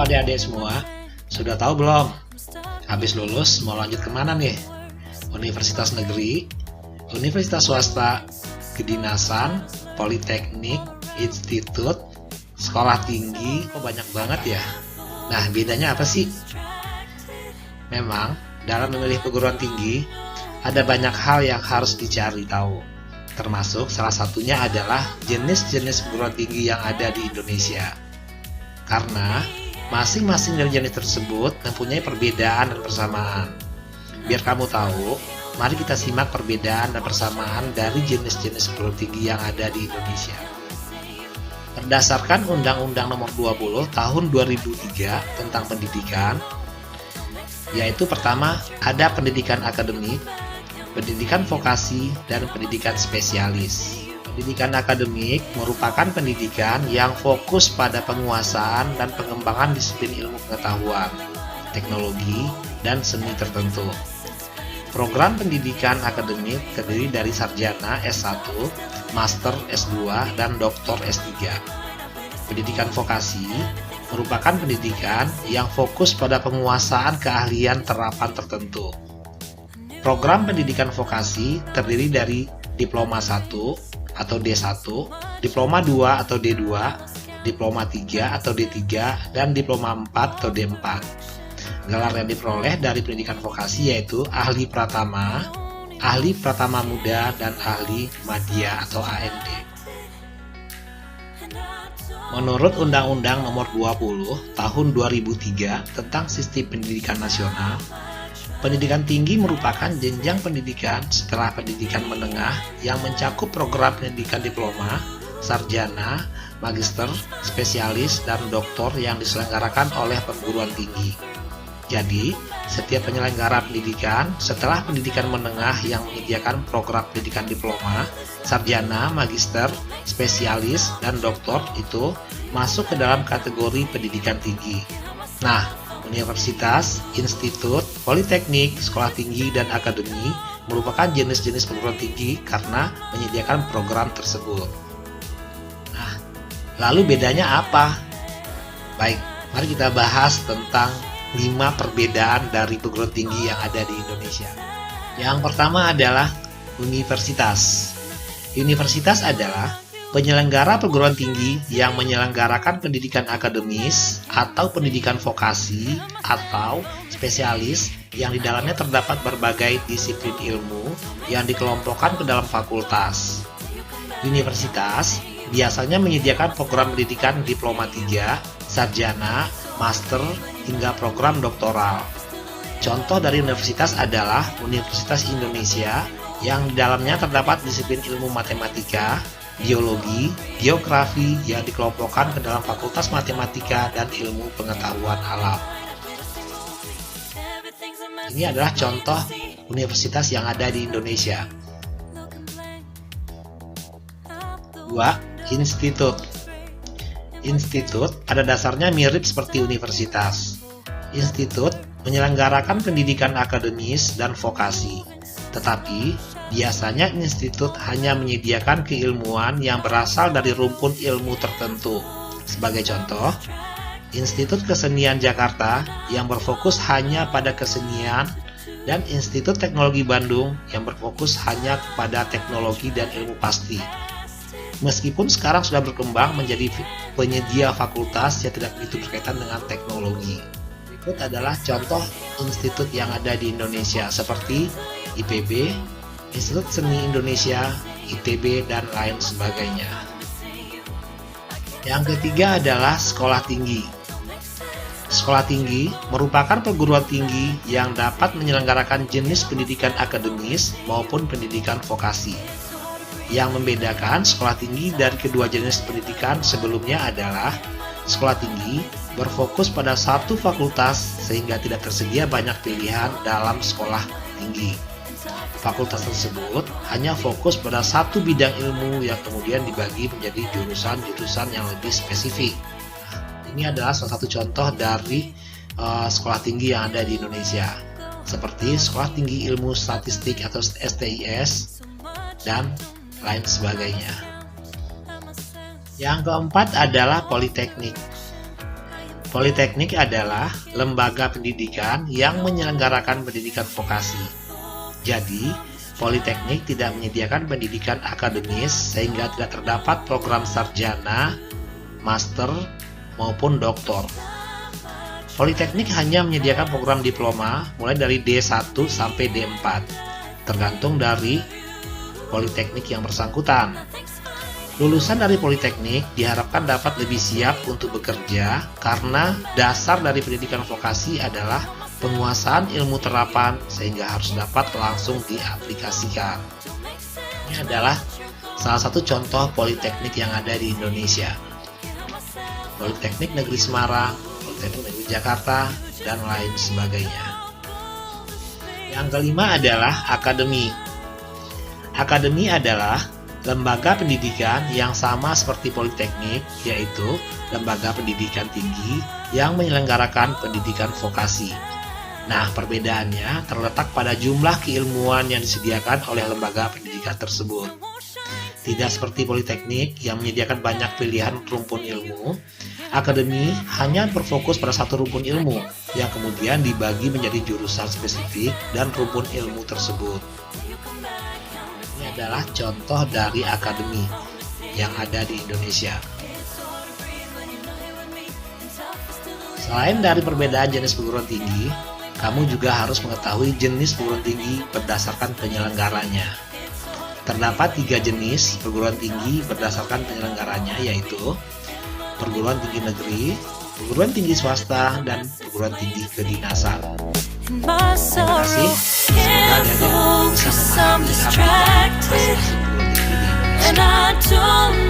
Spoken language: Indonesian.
adik-adik semua, sudah tahu belum? Habis lulus mau lanjut kemana nih? Universitas negeri, universitas swasta, kedinasan, politeknik, institut, sekolah tinggi, kok banyak banget ya? Nah, bedanya apa sih? Memang, dalam memilih perguruan tinggi, ada banyak hal yang harus dicari tahu. Termasuk salah satunya adalah jenis-jenis perguruan tinggi yang ada di Indonesia. Karena masing-masing dari jenis tersebut mempunyai perbedaan dan persamaan. Biar kamu tahu, mari kita simak perbedaan dan persamaan dari jenis-jenis perguruan tinggi yang ada di Indonesia. Berdasarkan Undang-Undang Nomor 20 Tahun 2003 tentang pendidikan, yaitu pertama ada pendidikan akademik, pendidikan vokasi, dan pendidikan spesialis. Pendidikan akademik merupakan pendidikan yang fokus pada penguasaan dan pengembangan disiplin ilmu pengetahuan, teknologi, dan seni tertentu. Program pendidikan akademik terdiri dari sarjana S1, master S2, dan doktor S3. Pendidikan vokasi merupakan pendidikan yang fokus pada penguasaan keahlian terapan tertentu. Program pendidikan vokasi terdiri dari Diploma 1 atau D1, Diploma 2 atau D2, Diploma 3 atau D3, dan Diploma 4 atau D4. Gelar yang diperoleh dari pendidikan vokasi yaitu Ahli Pratama, Ahli Pratama Muda, dan Ahli Madya atau AMD. Menurut Undang-Undang Nomor 20 Tahun 2003 tentang Sistem Pendidikan Nasional, pendidikan tinggi merupakan jenjang pendidikan setelah pendidikan menengah yang mencakup program pendidikan diploma, sarjana, magister, spesialis, dan doktor yang diselenggarakan oleh perguruan tinggi. Jadi, setiap penyelenggara pendidikan setelah pendidikan menengah yang menyediakan program pendidikan diploma, sarjana, magister, spesialis, dan doktor itu masuk ke dalam kategori pendidikan tinggi. Nah, universitas, institut, politeknik, sekolah tinggi, dan akademi merupakan jenis-jenis perguruan tinggi karena menyediakan program tersebut. Nah, lalu bedanya apa? Baik, mari kita bahas tentang 5 perbedaan dari perguruan tinggi yang ada di Indonesia. Yang pertama adalah universitas. Universitas adalah penyelenggara perguruan tinggi yang menyelenggarakan pendidikan akademis atau pendidikan vokasi atau spesialis yang di dalamnya terdapat berbagai disiplin ilmu yang dikelompokkan ke dalam fakultas. Universitas biasanya menyediakan program pendidikan diploma 3, sarjana, master, hingga program doktoral. Contoh dari universitas adalah Universitas Indonesia yang di dalamnya terdapat disiplin ilmu matematika, biologi, geografi yang dikelompokkan ke dalam fakultas matematika dan ilmu pengetahuan alam. Ini adalah contoh universitas yang ada di Indonesia. 2. Institut. Institut pada dasarnya mirip seperti universitas. Institut menyelenggarakan pendidikan akademis dan vokasi, tetapi biasanya institut hanya menyediakan keilmuan yang berasal dari rumpun ilmu tertentu. Sebagai contoh, Institut Kesenian Jakarta yang berfokus hanya pada kesenian dan Institut Teknologi Bandung yang berfokus hanya kepada teknologi dan ilmu pasti. Meskipun sekarang sudah berkembang menjadi penyedia fakultas yang tidak begitu berkaitan dengan teknologi. Berikut adalah contoh institut yang ada di Indonesia seperti IPB, Institut Seni Indonesia, ITB, dan lain sebagainya. Yang ketiga adalah sekolah tinggi. Sekolah tinggi merupakan perguruan tinggi yang dapat menyelenggarakan jenis pendidikan akademis maupun pendidikan vokasi. Yang membedakan sekolah tinggi dari kedua jenis pendidikan sebelumnya adalah sekolah tinggi berfokus pada satu fakultas sehingga tidak tersedia banyak pilihan dalam sekolah tinggi. Fakultas tersebut hanya fokus pada satu bidang ilmu yang kemudian dibagi menjadi jurusan-jurusan yang lebih spesifik. Ini adalah salah satu contoh dari sekolah tinggi yang ada di Indonesia, seperti Sekolah Tinggi Ilmu Statistik atau STIS dan lain sebagainya. Yang keempat adalah politeknik. Politeknik adalah lembaga pendidikan yang menyelenggarakan pendidikan vokasi. Jadi, Politeknik tidak menyediakan pendidikan akademis sehingga tidak terdapat program sarjana, master, maupun doktor. Politeknik hanya menyediakan program diploma mulai dari D1 sampai D4, tergantung dari Politeknik yang bersangkutan. Lulusan dari Politeknik diharapkan dapat lebih siap untuk bekerja karena dasar dari pendidikan vokasi adalah penguasaan ilmu terapan sehingga harus dapat langsung diaplikasikan. Ini adalah salah satu contoh Politeknik yang ada di Indonesia. Politeknik Negeri Semarang, Politeknik Negeri Jakarta, dan lain sebagainya. Yang kelima adalah akademi. Akademi adalah lembaga pendidikan yang sama seperti Politeknik, yaitu lembaga pendidikan tinggi yang menyelenggarakan pendidikan vokasi. Nah, perbedaannya terletak pada jumlah keilmuan yang disediakan oleh lembaga pendidikan tersebut. Tidak seperti Politeknik yang menyediakan banyak pilihan rumpun ilmu, akademi hanya berfokus pada satu rumpun ilmu yang kemudian dibagi menjadi jurusan spesifik dan rumpun ilmu tersebut. Ini adalah contoh dari akademi yang ada di Indonesia. Selain dari perbedaan jenis perguruan tinggi, kamu juga harus mengetahui jenis perguruan tinggi berdasarkan penyelenggaranya. Terdapat 3 jenis perguruan tinggi berdasarkan penyelenggaranya, yaitu perguruan tinggi negeri, perguruan tinggi swasta, dan perguruan tinggi kedinasan. Terima kasih. Semoga Dede bisa memahami apa itu perguruan tinggi di Indonesia.